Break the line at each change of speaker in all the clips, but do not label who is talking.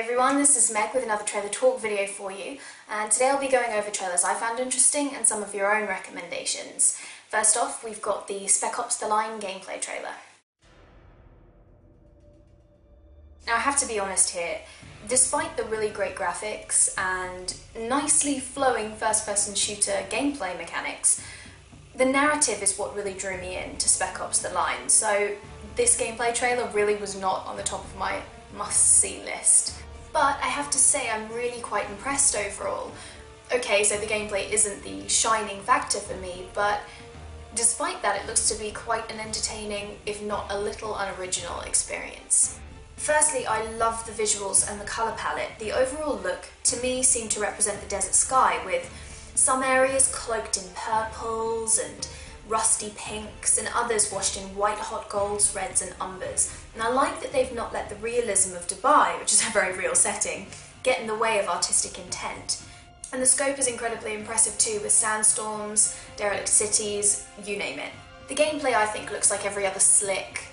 everyone, this is Meg with another trailer talk video for you, and today I'll be going over trailers I found interesting and some of your own recommendations. First off, we've got the Spec Ops The Line gameplay trailer. Now I have to be honest here, despite the really great graphics and nicely flowing first-person shooter gameplay mechanics, the narrative is what really drew me in to Spec Ops The Line, so this gameplay trailer really was not on the top of my must-see list. But I have to say I'm really quite impressed overall. Okay, so the gameplay isn't the shining factor for me, but despite that it looks to be quite an entertaining, if not a little unoriginal experience. Firstly, I love the visuals and the colour palette. The overall look, to me, seemed to represent the desert sky, with some areas cloaked in purples and rusty pinks, and others washed in white hot golds, reds and umbers. And I like that they've not let the realism of Dubai, which is a very real setting, get in the way of artistic intent. And the scope is incredibly impressive too, with sandstorms, derelict cities, you name it. The gameplay, I think, looks like every other slick,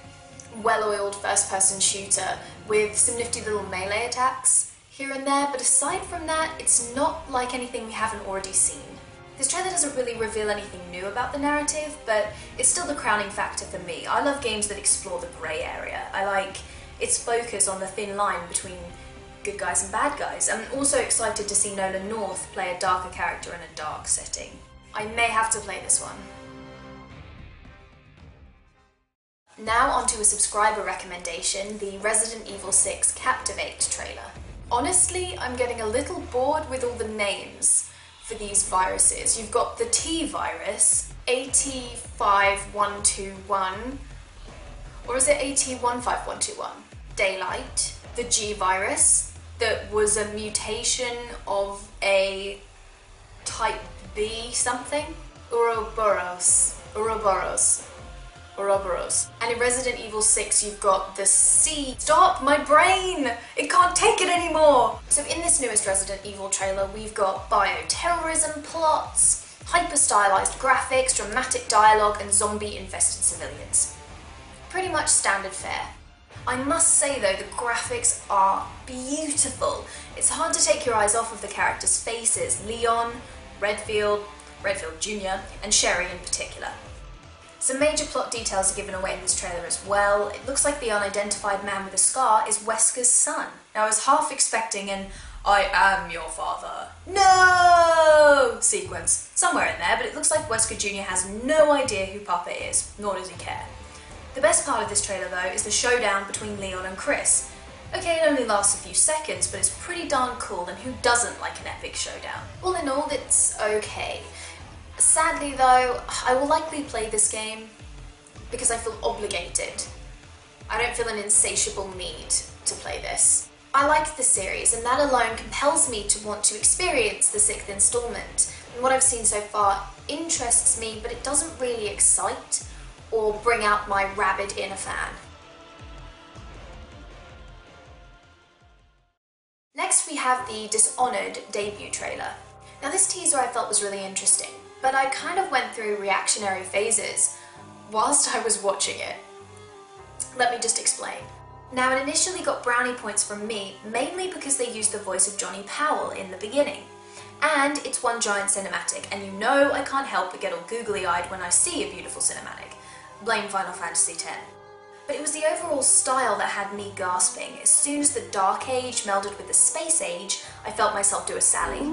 well-oiled first-person shooter, with some nifty little melee attacks here and there, but aside from that, it's not like anything we haven't already seen. This trailer doesn't really reveal anything new about the narrative, but it's still the crowning factor for me. I love games that explore the grey area. I like its focus on the thin line between good guys and bad guys. I'm also excited to see Nolan North play a darker character in a dark setting. I may have to play this one. Now onto a subscriber recommendation, the Resident Evil 6 Captivate trailer. Honestly, I'm getting a little bored with all the names for these viruses. You've got the T virus, AT5121, or is it AT15121? Daylight. The G virus, that was a mutation of a type B something. Ouroboros. And in Resident Evil 6 you've got the C. Stop! My brain! It can't take it anymore! So in this newest Resident Evil trailer we've got bioterrorism plots, hyper-stylized graphics, dramatic dialogue and zombie-infested civilians. Pretty much standard fare. I must say though, the graphics are beautiful. It's hard to take your eyes off of the characters' faces, Leon, Redfield Jr. and Sherry in particular. Some major plot details are given away in this trailer as well. It looks like the unidentified man with a scar is Wesker's son. Now I was half expecting an "I am your father, no" sequence somewhere in there, but it looks like Wesker Jr. has no idea who Papa is, nor does he care. The best part of this trailer though is the showdown between Leon and Chris. Okay, it only lasts a few seconds, but it's pretty darn cool, and who doesn't like an epic showdown? All in all, it's okay. Sadly though, I will likely play this game because I feel obligated. I don't feel an insatiable need to play this. I like the series, and that alone compels me to want to experience the 6th installment. And what I've seen so far interests me, but it doesn't really excite or bring out my rabid inner fan. Next we have the Dishonored debut trailer. Now this teaser I felt was really interesting, but I kind of went through reactionary phases whilst I was watching it. Let me just explain. Now it initially got brownie points from me, mainly because they used the voice of Johnny Powell in the beginning. And it's one giant cinematic, and you know I can't help but get all googly-eyed when I see a beautiful cinematic. Blame Final Fantasy X. But it was the overall style that had me gasping. As soon as the Dark Age melded with the Space Age, I felt myself do a Sally.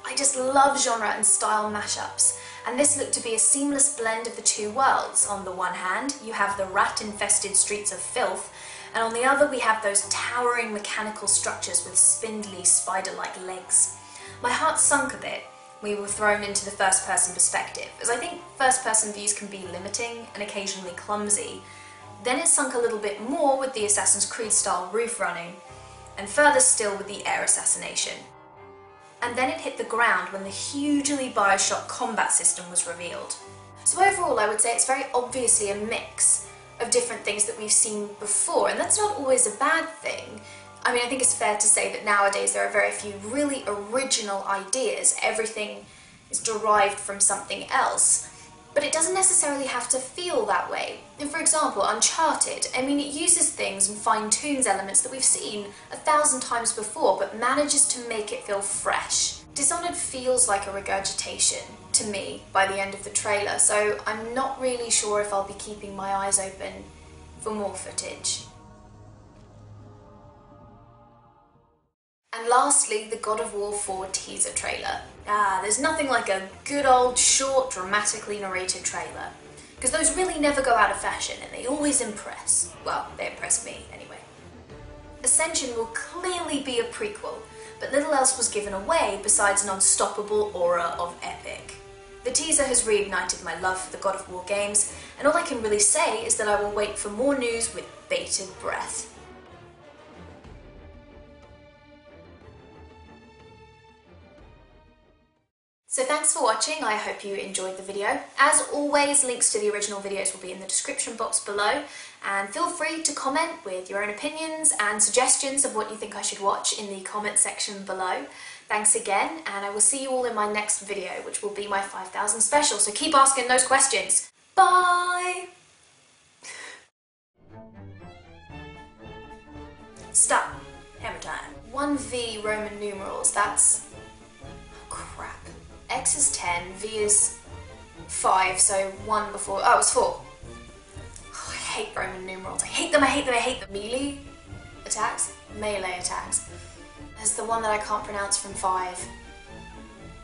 I just love genre and style mashups, and this looked to be a seamless blend of the two worlds. On the one hand, you have the rat-infested streets of filth, and on the other we have those towering mechanical structures with spindly, spider-like legs. My heart sunk a bit. We were thrown into the first-person perspective, as I think first-person views can be limiting and occasionally clumsy. Then it sunk a little bit more with the Assassin's Creed-style roof running, and further still with the air assassination. And then it hit the ground when the hugely Bioshock combat system was revealed. So overall I would say it's very obviously a mix of different things that we've seen before, and that's not always a bad thing. I mean, I think it's fair to say that nowadays there are very few really original ideas. Everything is derived from something else. But it doesn't necessarily have to feel that way. And for example, Uncharted, I mean, it uses things and fine-tunes elements that we've seen 1,000 times before, but manages to make it feel fresh. Dishonored feels like a regurgitation to me by the end of the trailer, so I'm not really sure if I'll be keeping my eyes open for more footage. And lastly, the God of War 4 teaser trailer. There's nothing like a good old, short, dramatically narrated trailer. Because those really never go out of fashion and they always impress. Well, they impress me anyway. Ascension will clearly be a prequel, but little else was given away besides an unstoppable aura of epic. The teaser has reignited my love for the God of War games, and all I can really say is that I will wait for more news with bated breath. So thanks for watching, I hope you enjoyed the video. As always, links to the original videos will be in the description box below, and feel free to comment with your own opinions and suggestions of what you think I should watch in the comment section below. Thanks again, and I will see you all in my next video, which will be my 5,000 special, so keep asking those questions. Bye! Stop. Hammer time. 1V Roman numerals, that's... oh, crap. X is 10, V is 5, so 1 before... oh, it was 4. Oh, I hate Roman numerals. I hate them, I hate them, I hate them. Melee attacks? Melee attacks. There's the one that I can't pronounce from 5.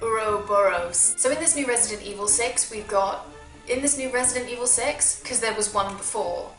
Ouroboros. So in this new Resident Evil 6, we've got... in this new Resident Evil 6, because there was one before,